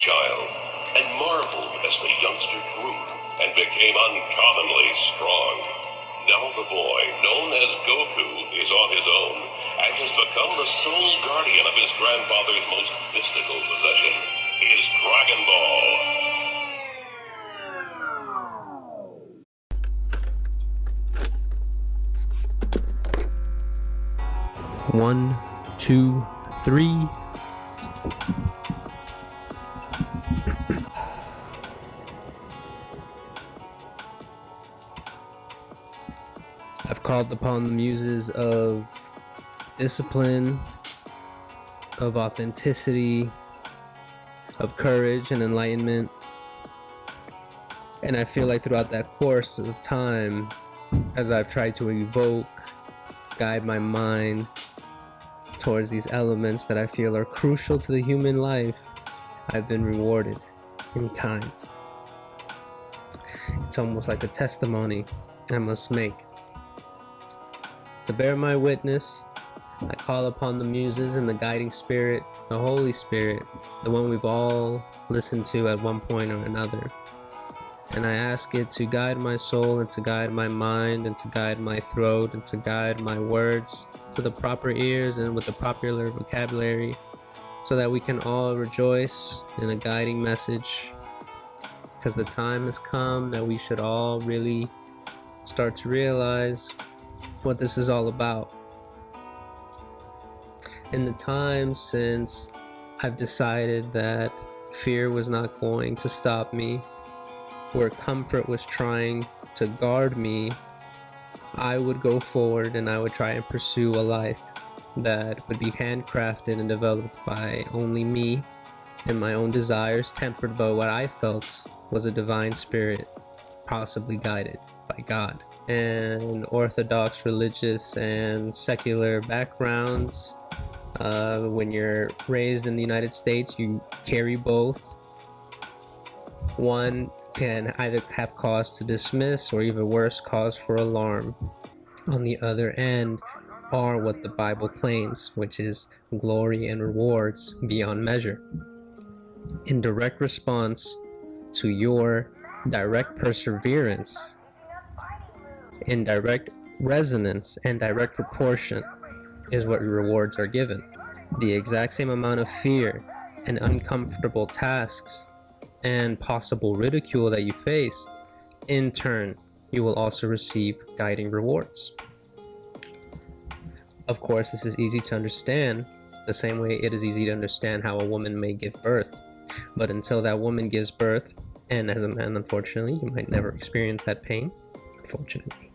child, and marveled as the youngster grew and became uncommonly strong. Now the boy, known as Goku, is on his own and has become the sole guardian of his grandfather's most mystical possession, his Dragon Ball. 1, 2, 3. I've called upon the muses of discipline, of authenticity, of courage and enlightenment. And I feel like throughout that course of time, as I've tried to evoke, guide my mind towards these elements that I feel are crucial to the human life, I've been rewarded in kind. It's almost like a testimony I must make. To bear my witness, I call upon the muses and the guiding spirit, the Holy Spirit, the one we've all listened to at one point or another. And I ask it to guide my soul and to guide my mind and to guide my throat and to guide my words to the proper ears and with the popular vocabulary, so that we can all rejoice in a guiding message, because the time has come that we should all really start to realize what this is all about. In the time since I've decided that fear was not going to stop me, where comfort was trying to guard me, I would go forward and I would try and pursue a life that would be handcrafted and developed by only me and my own desires, tempered by what I felt was a divine spirit, possibly guided by God. And orthodox religious and secular backgrounds, when you're raised in the United States, you carry both. One can either have cause to dismiss or even worse, cause for alarm. On the other end are what the Bible claims, which is glory and rewards beyond measure. In direct response to your direct perseverance, in direct resonance and direct proportion is what your rewards are given. The exact same amount of fear and uncomfortable tasks and possible ridicule that you face, in turn, you will also receive guiding rewards. Of course, this is easy to understand, the same way it is easy to understand how a woman may give birth. But until that woman gives birth, and as a man, unfortunately, you might never experience that pain, unfortunately,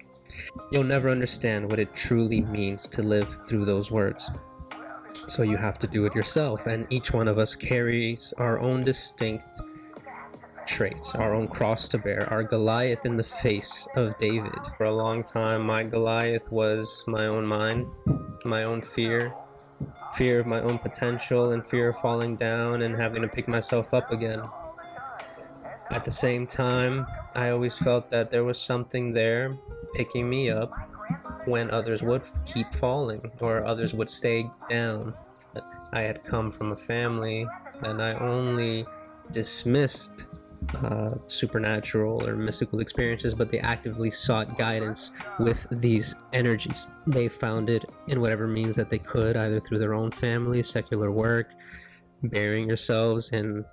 you'll never understand what it truly means to live through those words. So you have to do it yourself, and each one of us carries our own distinct traits, our own cross to bear, our Goliath in the face of David. For a long time, my Goliath was my own mind, my own fear of my own potential, and fear of falling down and having to pick myself up again. At the same time, I always felt that there was something there picking me up when others would keep falling or others would stay down. I had come from a family that not only dismissed supernatural or mystical experiences, but they actively sought guidance with these energies. They found it in whatever means that they could, either through their own family, secular work, burying yourselves in,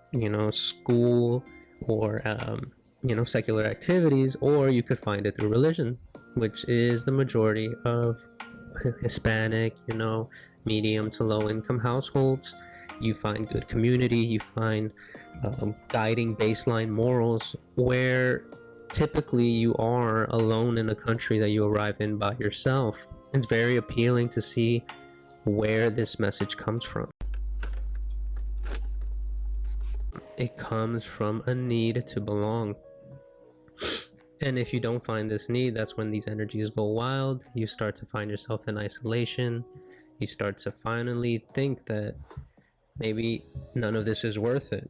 school, or secular activities, or you could find it through religion, which is the majority of Hispanic, medium to low income households. You find good community, you find guiding baseline morals, where typically you are alone in a country that you arrive in by yourself. It's very appealing to see where this message comes from. It comes from a need to belong. And if you don't find this need, that's when these energies go wild. You start to find yourself in isolation. You start to finally think that maybe none of this is worth it.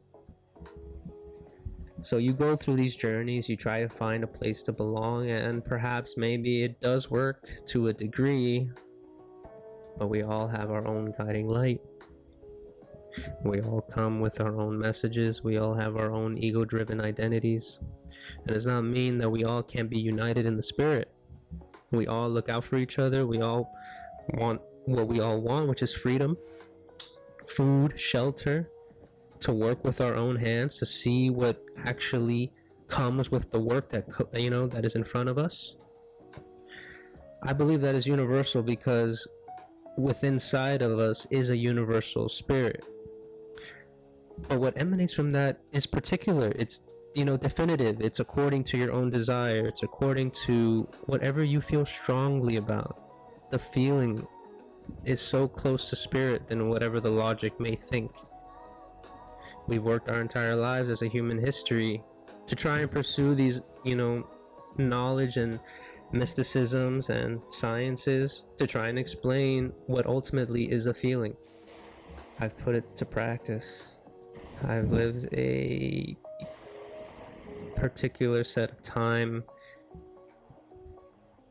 So you go through these journeys, you try to find a place to belong, and perhaps maybe it does work to a degree, but we all have our own guiding light. We all come with our own messages. We all have our own ego-driven identities. It does not mean that we all can't be united in the spirit. We all look out for each other. We all want what we all want, which is freedom, food, shelter, to work with our own hands, to see what actually comes with the work that is in front of us. I believe that is universal because within inside of us is a universal spirit. But what emanates from that is particular. It's definitive. It's according to your own desire. It's according to whatever you feel strongly about. The feeling is so close to spirit than whatever the logic may think. We've worked our entire lives as a human history to try and pursue these, knowledge and mysticisms and sciences to try and explain what ultimately is a feeling. I've put it to practice. I've lived a particular set of time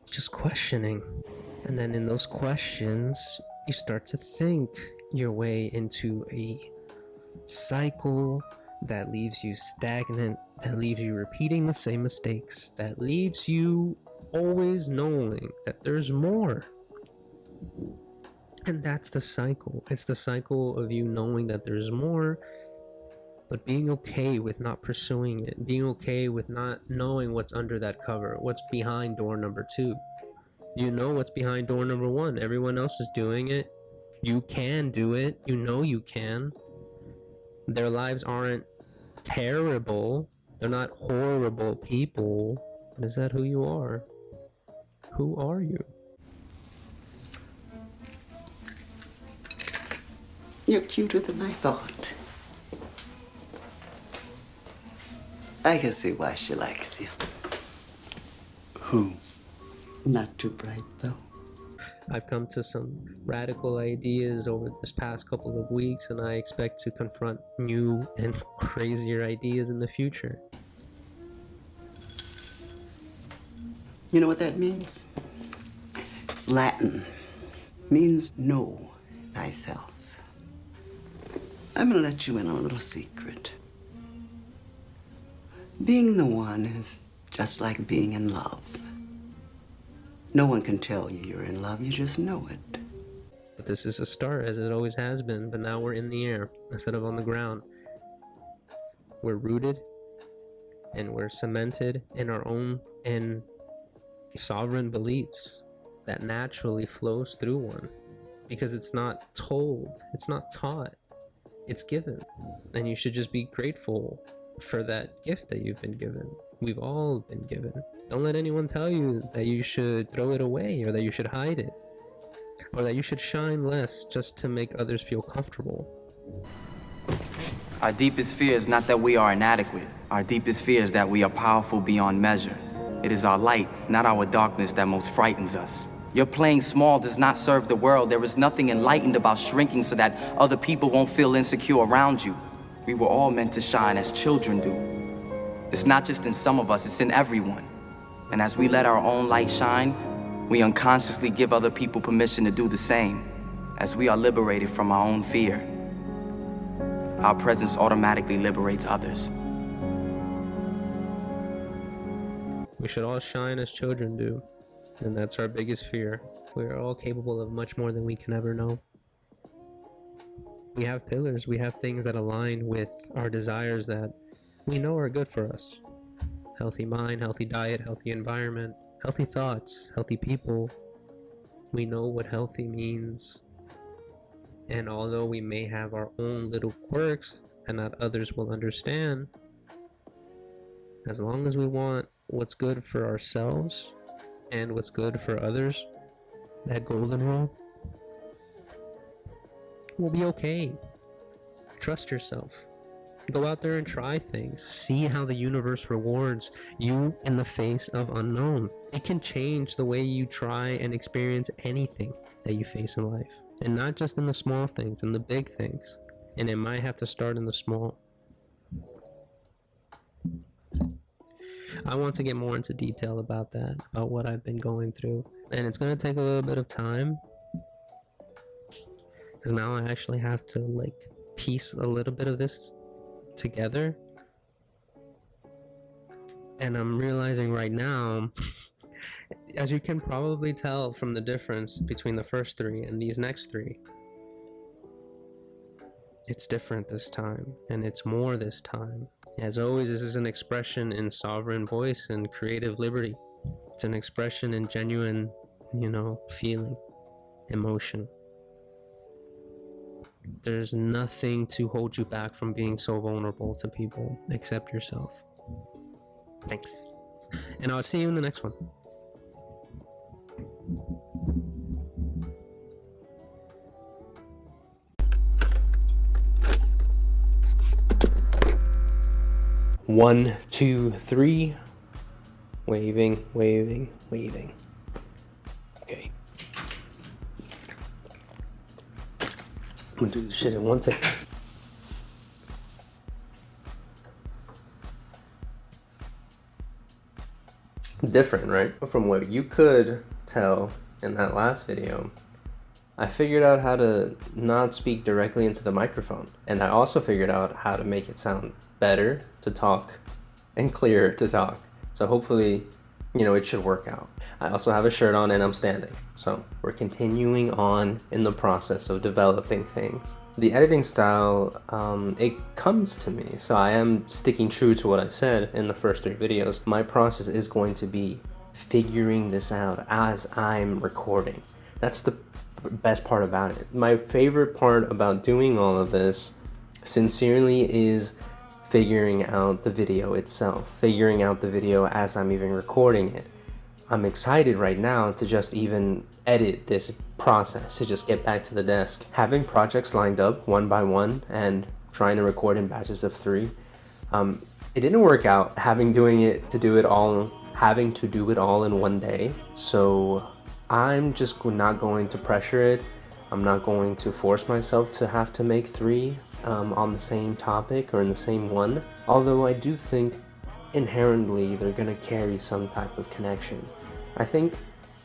just questioning. And then in those questions, you start to think your way into a cycle that leaves you stagnant, that leaves you repeating the same mistakes, that leaves you always knowing that there's more. And that's the cycle. It's the cycle of you knowing that there's more, but being okay with not pursuing it, being okay with not knowing what's under that cover, what's behind door number 2. You know what's behind door number 1. Everyone else is doing it. You can do it. You know you can. Their lives aren't terrible. They're not horrible people. But is that who you are? Who are you? You're cuter than I thought. I can see why she likes you. Who? Not too bright, though. I've come to some radical ideas over this past couple of weeks, and I expect to confront new and crazier ideas in the future. You know what that means? It's Latin. Means know thyself. I'm gonna let you in on a little secret. Being the one is just like being in love. No one can tell you you're in love, you just know it. But this is a start, as it always has been, but now we're in the air instead of on the ground. We're rooted and we're cemented in our own and sovereign beliefs that naturally flows through one, because it's not told, it's not taught, it's given. And you should just be grateful for that gift that you've been given. We've all been given. Don't let anyone tell you that you should throw it away, or that you should hide it, or that you should shine less just to make others feel comfortable. Our deepest fear is not that we are inadequate. Our deepest fear is that we are powerful beyond measure. It is our light, not our darkness, that most frightens us. Your playing small does not serve the world. There is nothing enlightened about shrinking so that other people won't feel insecure around you. We were all meant to shine as children do. It's not just in some of us, it's in everyone. And as we let our own light shine, we unconsciously give other people permission to do the same. As we are liberated from our own fear, our presence automatically liberates others. We should all shine as children do, and that's our biggest fear. We are all capable of much more than we can ever know. We have pillars, we have things that align with our desires that we know are good for us. Healthy mind, healthy diet, healthy environment, healthy thoughts, healthy people. We know what healthy means. And although we may have our own little quirks that not others will understand, as long as we want what's good for ourselves and what's good for others, that golden rule, we'll be okay. Trust yourself. Go out there and try things. See how the universe rewards you in the face of unknown. It can change the way you try and experience anything that you face in life. And not just in the small things, in the big things. And it might have to start in the small. I want to get more into detail about that, about what I've been going through. And it's going to take a little bit of time, because now I actually have to piece a little bit of this together, and I'm realizing right now, as you can probably tell from the difference between the first three and these next three, it's different this time, and it's more this time. As always, this is an expression in sovereign voice and creative liberty. It's an expression in genuine, feeling, emotion. There's nothing to hold you back from being so vulnerable to people except yourself. Thanks. And I'll see you in the next one. One, two, three. Waving, waving, waving. Okay. I'm gonna do this shit in one take. Different, right? From what you could tell in that last video, I figured out how to not speak directly into the microphone. And I also figured out how to make it sound better to talk and clearer to talk. So hopefully, it should work out. I also have a shirt on and I'm standing. So we're continuing on in the process of developing things. The editing style, it comes to me. So I am sticking true to what I said in the first three videos. My process is going to be figuring this out as I'm recording. That's the best part about it. My favorite part about doing all of this, sincerely, is figuring out the video itself, figuring out the video as I'm even recording it. I'm excited right now to just even edit this process, to just get back to the desk. Having projects lined up one by one and trying to record in batches of 3, it didn't work out having to do it all in one day. So I'm just not going to pressure it. I'm not going to force myself to have to make 3 on the same topic or in the same one. Although I do think inherently they're gonna carry some type of connection. I think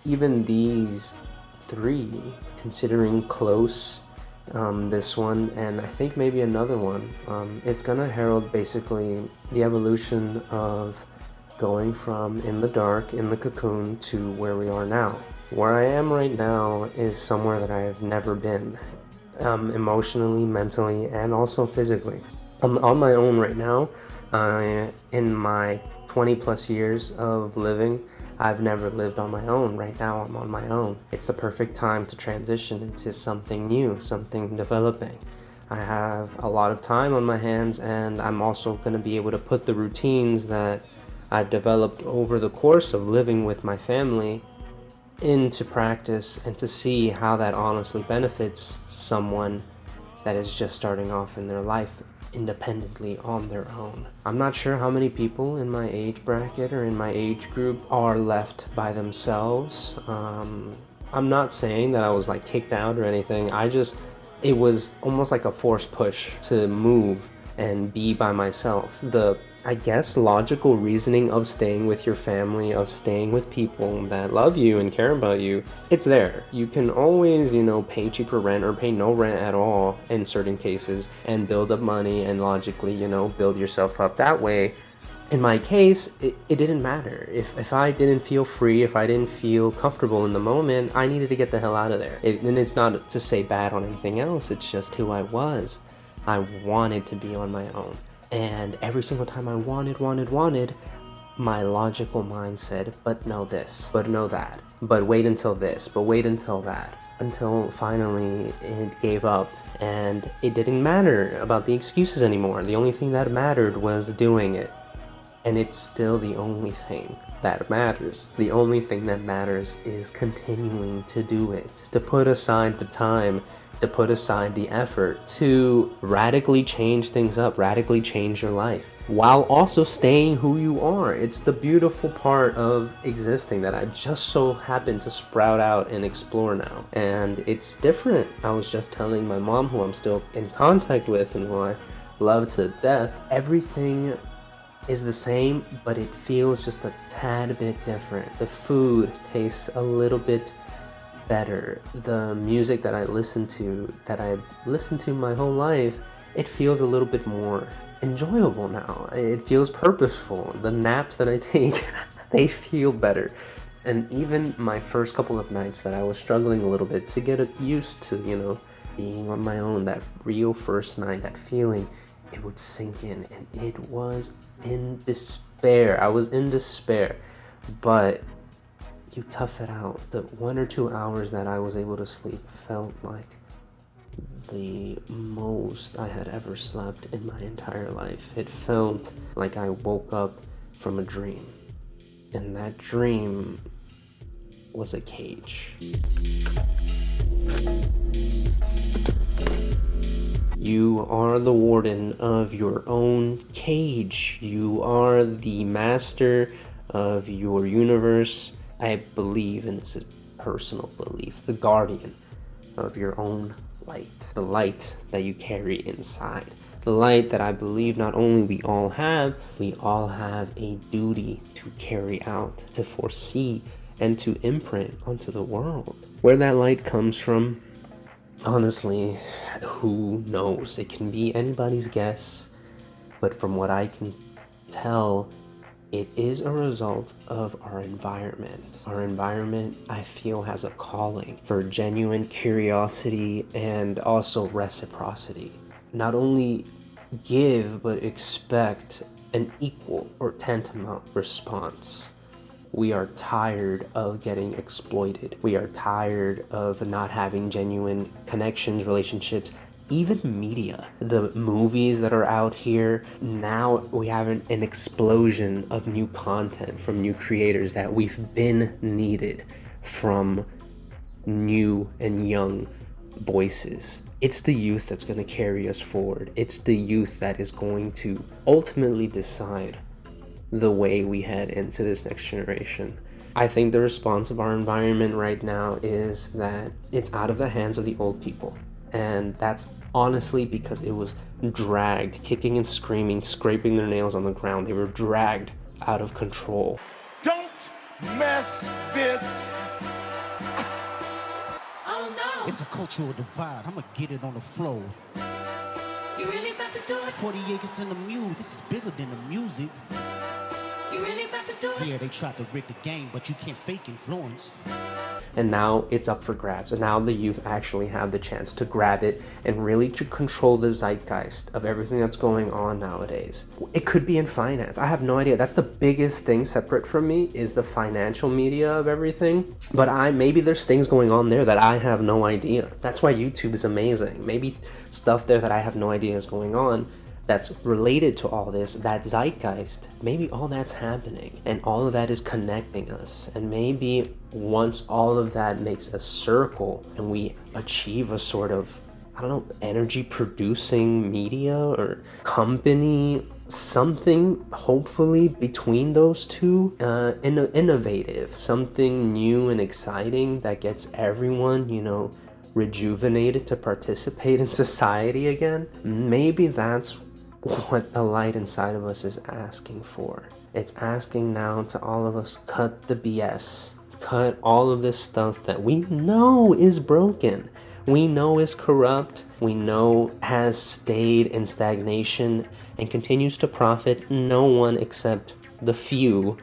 even these 3, considering Close, this one, and I think maybe another one, it's gonna herald basically the evolution of going from in the dark, in the cocoon, to where we are now. Where I am right now is somewhere that I have never been, emotionally, mentally, and also physically. I'm on my own right now. In my 20 plus years of living, I've never lived on my own. Right now I'm on my own. It's the perfect time to transition into something new, something developing. I have a lot of time on my hands, and I'm also going to be able to put the routines that I've developed over the course of living with my family into practice, and to see how that honestly benefits someone that is just starting off in their life independently on their own. I'm not sure how many people in my age bracket or in my age group are left by themselves. I'm not saying that I was like kicked out or anything. It was almost like a forced push to move and be by myself. The, I guess, logical reasoning of staying with your family, of staying with people that love you and care about you, it's there. You can always, pay cheaper rent or pay no rent at all in certain cases and build up money and logically, build yourself up that way. In my case, it didn't matter. If I didn't feel free, if I didn't feel comfortable in the moment, I needed to get the hell out of there. And it's not to say bad on anything else, it's just who I was. I wanted to be on my own. And every single time I wanted, my logical mind said, but no this, but no that, but wait until this, but wait until that. Until finally it gave up, and it didn't matter about the excuses anymore. The only thing that mattered was doing it. And it's still the only thing that matters. The only thing that matters is continuing to do it, to put aside the time, to put aside the effort, to radically change things up, radically change your life, while also staying who you are. It's the beautiful part of existing that I just so happen to sprout out and explore now. And it's different. I was just telling my mom, who I'm still in contact with and who I love to death, everything is the same, but it feels just a tad bit different. The food tastes a little bit better. The music that I've listened to my whole life, it feels a little bit more enjoyable now. It feels purposeful. The naps that I take, they feel better. And even my first couple of nights that I was struggling a little bit to get used to, being on my own, that real first night, that feeling, it would sink in, and it was in despair. I was in despair, but you tough it out. The 1 or 2 hours that I was able to sleep felt like the most I had ever slept in my entire life. It felt like I woke up from a dream, and that dream was a cage. You are the warden of your own cage. You are the master of your universe. I believe, and this is personal belief, the guardian of your own light. The light that you carry inside. The light that I believe not only we all have a duty to carry out, to foresee, and to imprint onto the world. Where that light comes from, honestly, who knows? It can be anybody's guess, but from what I can tell, it is a result of our environment. Our environment, I feel, has a calling for genuine curiosity and also reciprocity. Not only give, but expect an equal or tantamount response. We are tired of getting exploited. We are tired of not having genuine connections, relationships, even media. The movies that are out here, now we have an explosion of new content from new creators that we've been needed from new and young voices. It's the youth that's going to carry us forward. It's the youth that is going to ultimately decide the way we head into this next generation. I think the response of our environment right now is that it's out of the hands of the old people. And that's honestly because it was dragged, kicking and screaming, scraping their nails on the ground. They were dragged out of control. Don't mess this. Oh no! It's a cultural divide. I'ma get it on the floor. You really about to do it? 40 acres in the mule. This is bigger than the music. You really about to do it? Yeah, they tried to rig the game, but you can't fake influence. And now it's up for grabs. And now the youth actually have the chance to grab it and really to control the zeitgeist of everything that's going on nowadays. It could be in finance. I have no idea. That's the biggest thing separate from me, is the financial media of everything. But maybe there's things going on there that I have no idea. That's why YouTube is amazing. Maybe stuff there that I have no idea is going on that's related to all this, that zeitgeist, maybe all that's happening and all of that is connecting us. And maybe once all of that makes a circle and we achieve a sort of, energy producing media or company, something hopefully between those two, innovative, something new and exciting that gets everyone, rejuvenated to participate in society again. Maybe that's what the light inside of us is asking for. It's asking now to all of us, cut the BS. Cut all of this stuff that we know is broken. We know is corrupt. We know has stayed in stagnation and continues to profit no one except the few.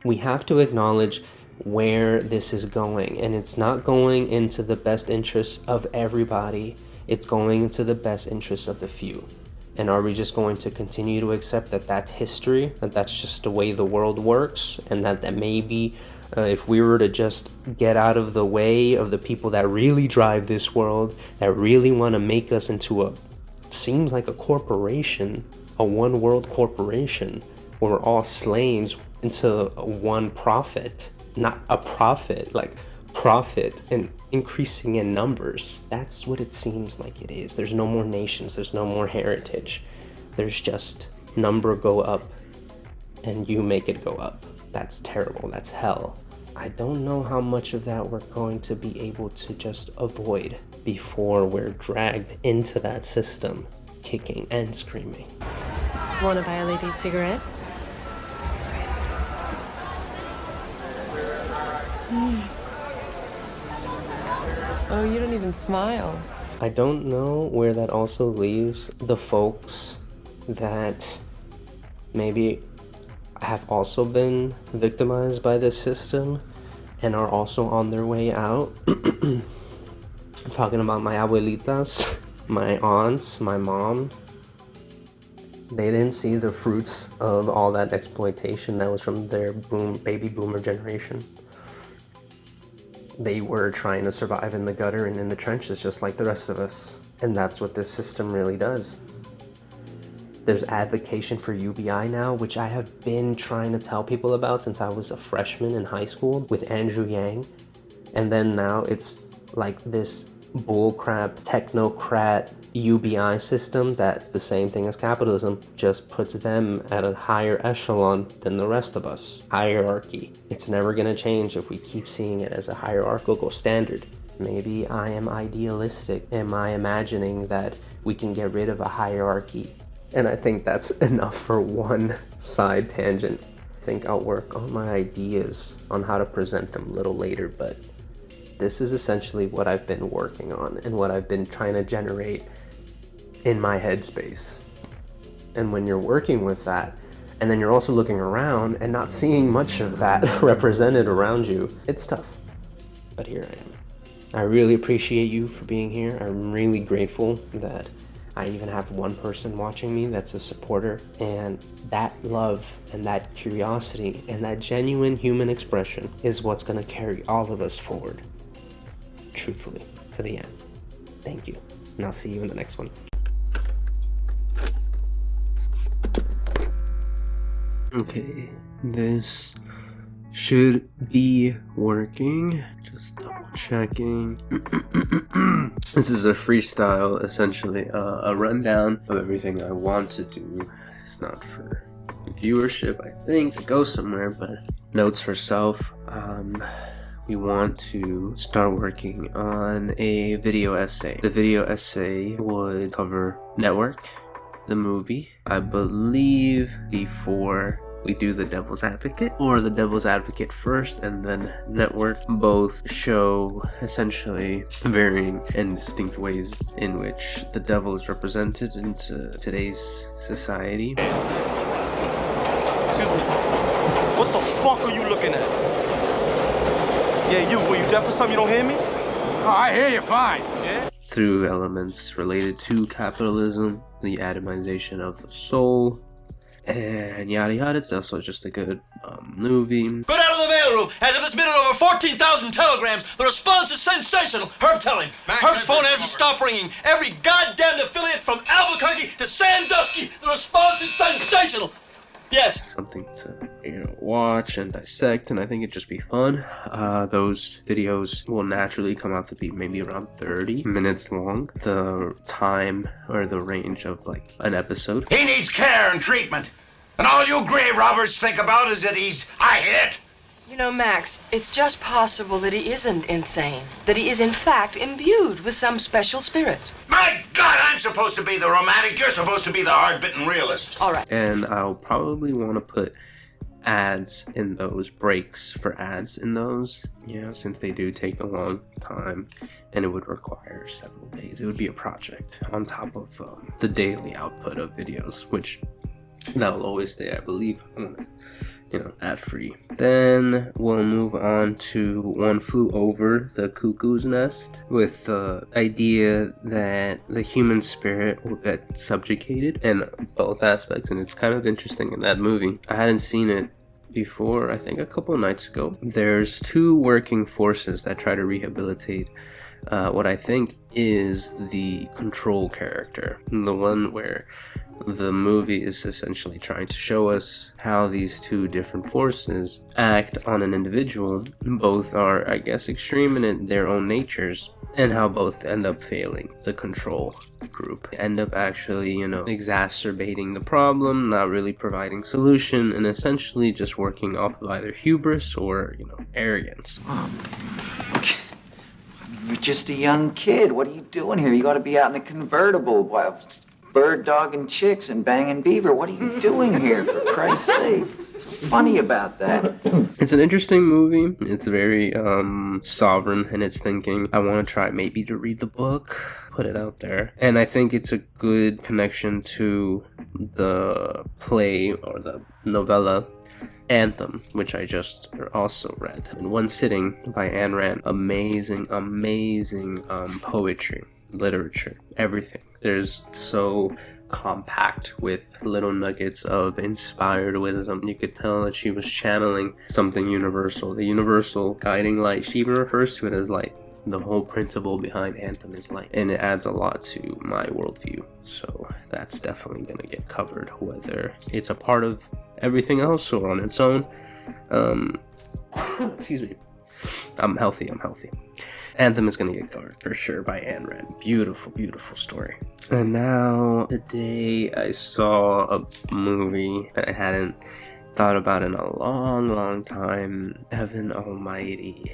We have to acknowledge where this is going, and it's not going into the best interests of everybody. It's going into the best interests of the few. And are we just going to continue to accept that that's history, that that's just the way the world works, and that maybe if we were to just get out of the way of the people that really drive this world, that really want to make us into seems like a corporation, a one world corporation, where we're all slaves into one profit, not a profit, like profit and increasing in numbers. That's what it seems like it is. There's no more nations, there's no more heritage. There's just number go up and you make it go up. That's terrible, that's hell. I don't know how much of that we're going to be able to just avoid before we're dragged into that system, kicking and screaming. Want to buy a lady a cigarette? Oh, you don't even smile. I don't know where that also leaves the folks that maybe have also been victimized by this system and are also on their way out. I'm talking about my abuelitas, my aunts, my mom. They didn't see the fruits of all that exploitation that was from their baby boomer generation. They were trying to survive in the gutter and in the trenches just like the rest of us. And that's what this system really does. There's advocation for UBI now, which I have been trying to tell people about since I was a freshman in high school with Andrew Yang. And then now it's like this bullcrap technocrat UBI system that the same thing as capitalism just puts them at a higher echelon than the rest of us. Hierarchy. It's never gonna change if we keep seeing it as a hierarchical standard. Maybe I am idealistic. Am I imagining that we can get rid of a hierarchy? And I think that's enough for one side tangent. I think I'll work on my ideas on how to present them a little later, but this is essentially what I've been working on and what I've been trying to generate in my headspace. And when you're working with that, and then you're also looking around and not seeing much of that represented around you, it's tough. But here I am. I really appreciate you for being here. I'm really grateful that I even have one person watching me that's a supporter, and that love and that curiosity and that genuine human expression is what's gonna carry all of us forward, truthfully, to the end. Thank you, and I'll see you in the next one. Okay, this should be working. Just double checking. This is a freestyle, essentially, a rundown of everything I want to do. It's not for viewership, I think, to go somewhere, but notes for self. We want to start working on a video essay. The video essay would cover Network, the movie, I believe, before we do The Devil's Advocate, or The Devil's Advocate first and then Network. Both show essentially varying and distinct ways in which the devil is represented into today's society. Excuse me. What the fuck are you looking at? Yeah, you. Were you deaf or something? You don't hear me? Oh, I hear you fine. Yeah? Through elements related to capitalism, the atomization of the soul, and yada yada. It's also just a good movie. Go down to the mailroom. As of this minute, over 14,000 telegrams. The response is sensational. Herb, tell him. Herb's phone hasn't stopped ringing. Every goddamn affiliate from Albuquerque to Sandusky. The response is sensational. Yes. Something to watch and dissect, and I think it'd just be fun. Those videos will naturally come out to be maybe around 30 minutes long. The time or the range of like an episode. He needs care and treatment. And all you grave robbers think about is that he's a hit. You know, Max, it's just possible that he isn't insane. That he is, in fact, imbued with some special spirit. My God, I'm supposed to be the romantic. You're supposed to be the hard-bitten realist. All right. And I'll probably want to put ads in those, breaks for ads in those, since they do take a long time and it would require several days. It would be a project on top of the daily output of videos, which that'll always stay, I believe, ad free. Then we'll move on to One Flew Over the Cuckoo's Nest, with the idea that the human spirit will get subjugated in both aspects, and it's kind of interesting in that movie. I hadn't seen it before, I think a couple of nights ago. There's two working forces that try to rehabilitate what I think is the control character, the one where the movie is essentially trying to show us how these two different forces act on an individual. Both are, I guess, extreme in their own natures, and how both end up failing the control group. End up actually, exacerbating the problem, not really providing solution, and essentially just working off of either hubris or, arrogance. You're just a young kid. What are you doing here? You ought to be out in a convertible, bird dogging chicks and banging beaver. What are you doing here, for Christ's sake? What's funny about that? It's an interesting movie. It's very sovereign in its thinking. I want to try maybe to read the book, put it out there. And I think it's a good connection to the play or the novella Anthem, which I just also read in one sitting by Ayn Rand. Amazing poetry, literature, everything. There's so compact with little nuggets of inspired wisdom. You could tell that she was channeling something universal, the universal guiding light. She even refers to it as light. The whole principle behind Anthem is light, and it adds a lot to my worldview. So that's definitely gonna get covered, whether it's a part of everything else or on its own. Excuse me. I'm healthy. Anthem is gonna get covered for sure by Ayn Rand. Beautiful story. And now today I saw a movie that I hadn't thought about in a long time. Heaven Almighty,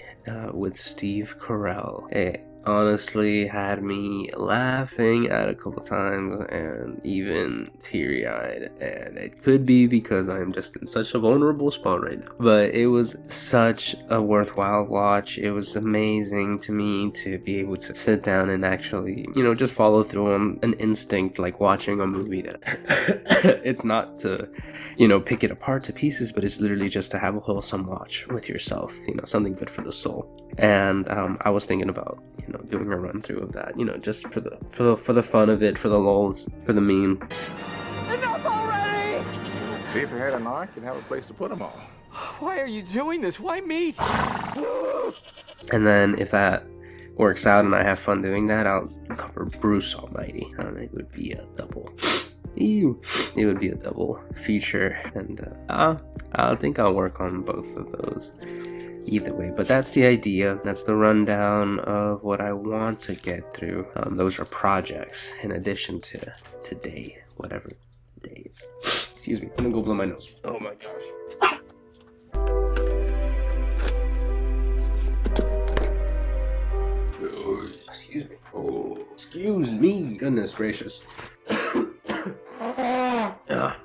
with Steve Carell. It honestly had me laughing at a couple times and even teary-eyed, and it could be because I'm just in such a vulnerable spot right now, but it was such a worthwhile watch. It was amazing to me to be able to sit down and actually, just follow through on an instinct, like watching a movie that it's not to, pick it apart to pieces, but it's literally just to have a wholesome watch with yourself, something good for the soul. And I was thinking about doing a run through of that, just for the fun of it, for the lulz, for the meme. Enough already! See, if you had an ark, you'd have a place to put them all. Why are you doing this? Why me? And then if that works out and I have fun doing that, I'll cover Bruce Almighty. It would be a double. It would be a double feature, and I think I'll work on both of those. Either way, but that's the idea. That's the rundown of what I want to get through. Those are projects in addition to today, whatever day is. Excuse me, I'm gonna go blow my nose. Oh my gosh. Excuse me. Oh, excuse me. Goodness gracious.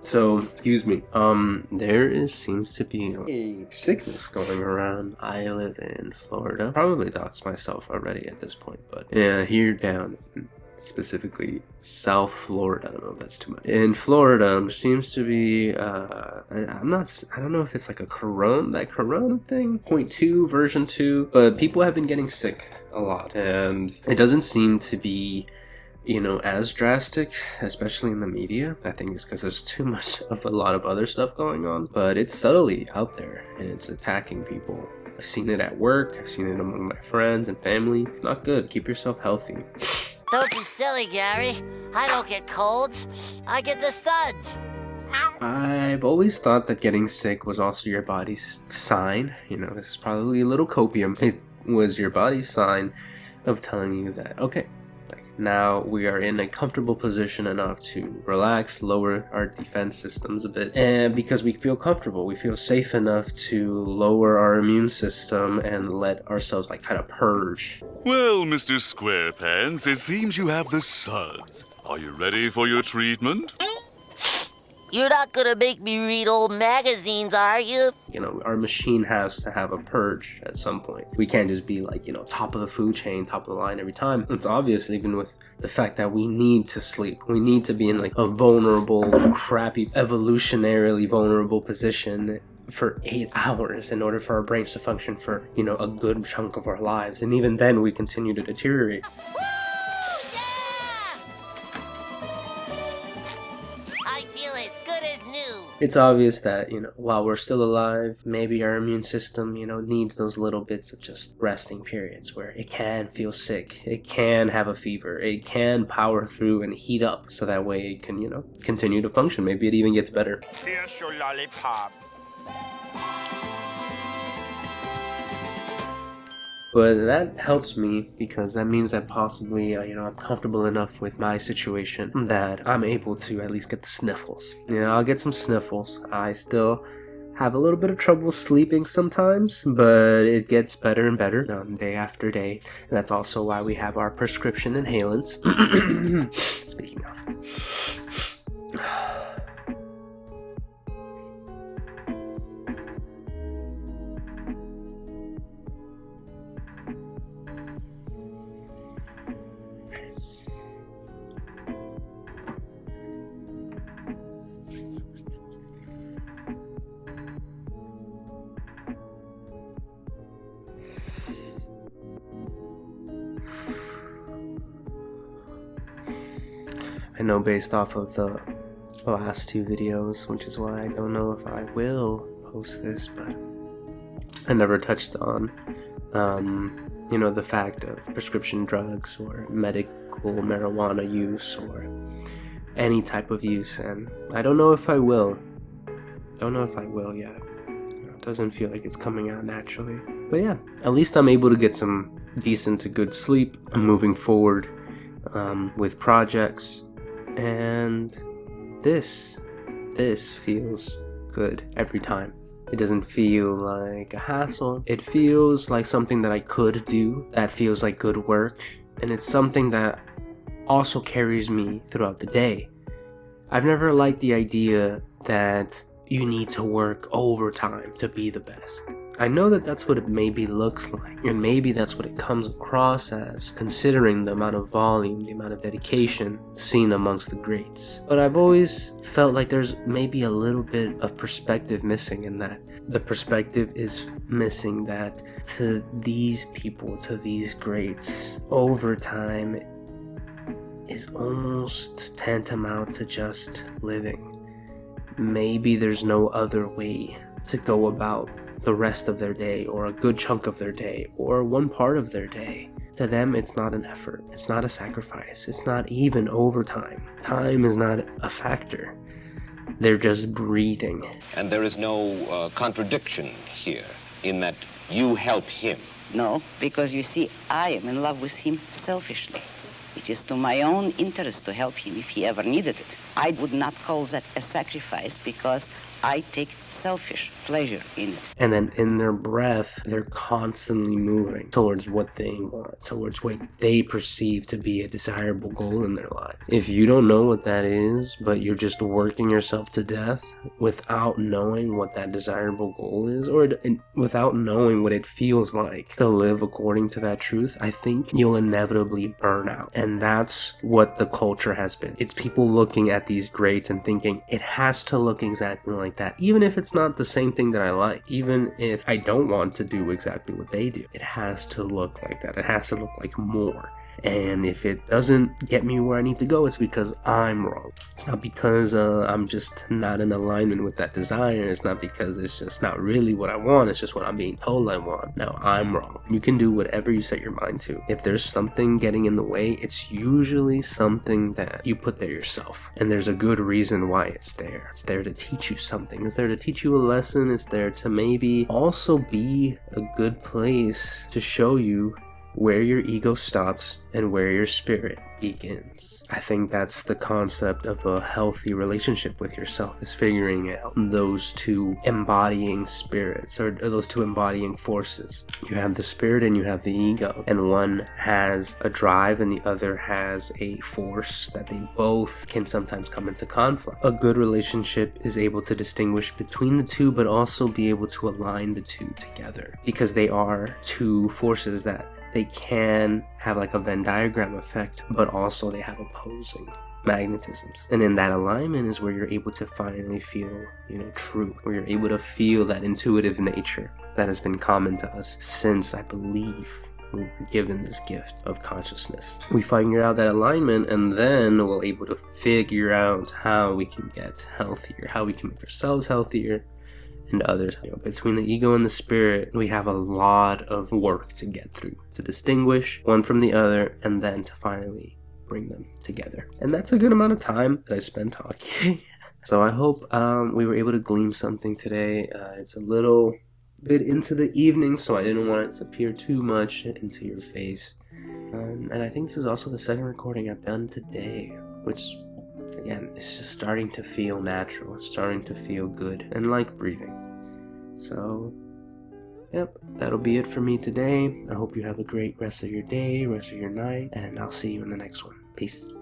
So, excuse me. There seems to be a sickness going around. I live in Florida. Probably doxed myself already at this point, but yeah, here down, specifically South Florida. I don't know if that's too much. In Florida, there seems to be, I don't know if it's like that corona thing, 0.2, version 2, but people have been getting sick a lot, and it doesn't seem to be as drastic, especially in the media. I think it's because there's too much of a lot of other stuff going on, but it's subtly out there and it's attacking people. I've seen it at work, I've seen it among my friends and family. Not good. Keep yourself healthy. Don't be silly, Gary. I don't get colds. I get the thuds. I've always thought that getting sick was also your body's sign. This is probably a little copium. It was your body's sign of telling you that, okay, now we are in a comfortable position enough to relax, lower our defense systems a bit, and because we feel comfortable, we feel safe enough to lower our immune system and let ourselves kind of purge. Well, Mr. Squarepants, it seems you have the suds. Are you ready for your treatment? You're not gonna make me read old magazines, are you? Our machine has to have a purge at some point. We can't just be top of the food chain, top of the line every time. It's obvious, even with the fact that we need to sleep. We need to be in a vulnerable, crappy, evolutionarily vulnerable position for 8 hours in order for our brains to function for, a good chunk of our lives. And even then we continue to deteriorate. It's obvious that, while we're still alive, maybe our immune system, needs those little bits of just resting periods where it can feel sick, it can have a fever, it can power through and heat up so that way it can, continue to function. Maybe it even gets better. Here's your lollipop. But that helps me because that means that possibly, I'm comfortable enough with my situation that I'm able to at least get the sniffles. I'll get some sniffles. I still have a little bit of trouble sleeping sometimes, but it gets better and better day after day. And that's also why we have our prescription inhalants. Speaking of. know based off of the last 2 videos, which is why I don't know if I will post this, but I never touched on, you know, the fact of prescription drugs or medical marijuana use or any type of use, and I don't know if I will. Don't know if I will yet. It doesn't feel like it's coming out naturally. But yeah, at least I'm able to get some decent to good sleep. I'm moving forward with projects, and this feels good every time. It doesn't feel like a hassle. It feels like something that I could do, that feels like good work, and it's something that also carries me throughout the day. I've never liked the idea that you need to work overtime to be the best. I know that that's what it maybe looks like, and maybe that's what it comes across as, considering the amount of volume, the amount of dedication seen amongst the greats. But I've always felt like there's maybe a little bit of perspective missing in that. The perspective is missing that to these people, to these greats, overtime is almost tantamount to just living. Maybe there's no other way to go about the rest of their day, or a good chunk of their day, or one part of their day. To them, it's not an effort, it's not a sacrifice, it's not even overtime. Time is not a factor. They're just breathing. And there is no contradiction here, in that you help him. No, because you see, I am in love with him selfishly. It is to my own interest to help him if he ever needed it. I would not call that a sacrifice, because I take selfish pleasure in it. And then in their breath, they're constantly moving towards what they want, towards what they perceive to be a desirable goal in their life. If you don't know what that is, but you're just working yourself to death without knowing what that desirable goal is, or without knowing what it feels like to live according to that truth, I think you'll inevitably burn out. And that's what the culture has been. It's people looking at these greats and thinking it has to look exactly like that, even if it's not the same thing that I like, even if I don't want to do exactly what they do. It has to look like that. It has to look like more. And if it doesn't get me where I need to go, it's because I'm wrong. It's not because I'm just not in alignment with that desire. It's not because it's just not really what I want. It's just what I'm being told I want. No, I'm wrong. You can do whatever you set your mind to. If there's something getting in the way, it's usually something that you put there yourself. And there's a good reason why it's there. It's there to teach you something. It's there to teach you a lesson. It's there to maybe also be a good place to show you where your ego stops and where your spirit begins. I think that's the concept of a healthy relationship with yourself, is figuring out those two embodying spirits, or those two embodying forces. You have the spirit and you have the ego, and one has a drive and the other has a force that they both can sometimes come into conflict. A good relationship is able to distinguish between the two, but also be able to align the two together, because they are two forces that they can have like a Venn diagram effect, but also they have opposing magnetisms. And in that alignment is where you're able to finally feel, true, where you're able to feel that intuitive nature that has been common to us since, I believe, we were given this gift of consciousness. We figure out that alignment, and then we're able to figure out how we can get healthier, how we can make ourselves healthier, and others. Between the ego and the spirit, we have a lot of work to get through, to distinguish one from the other, and then to finally bring them together. And that's a good amount of time that I spent talking. So I hope we were able to glean something today. It's a little bit into the evening, so I didn't want it to peer too much into your face. And I think this is also the second recording I've done today, which, again, it's just starting to feel natural. It's starting to feel good and like breathing. So, yep, that'll be it for me today. I hope you have a great rest of your day, rest of your night, and I'll see you in the next one. Peace.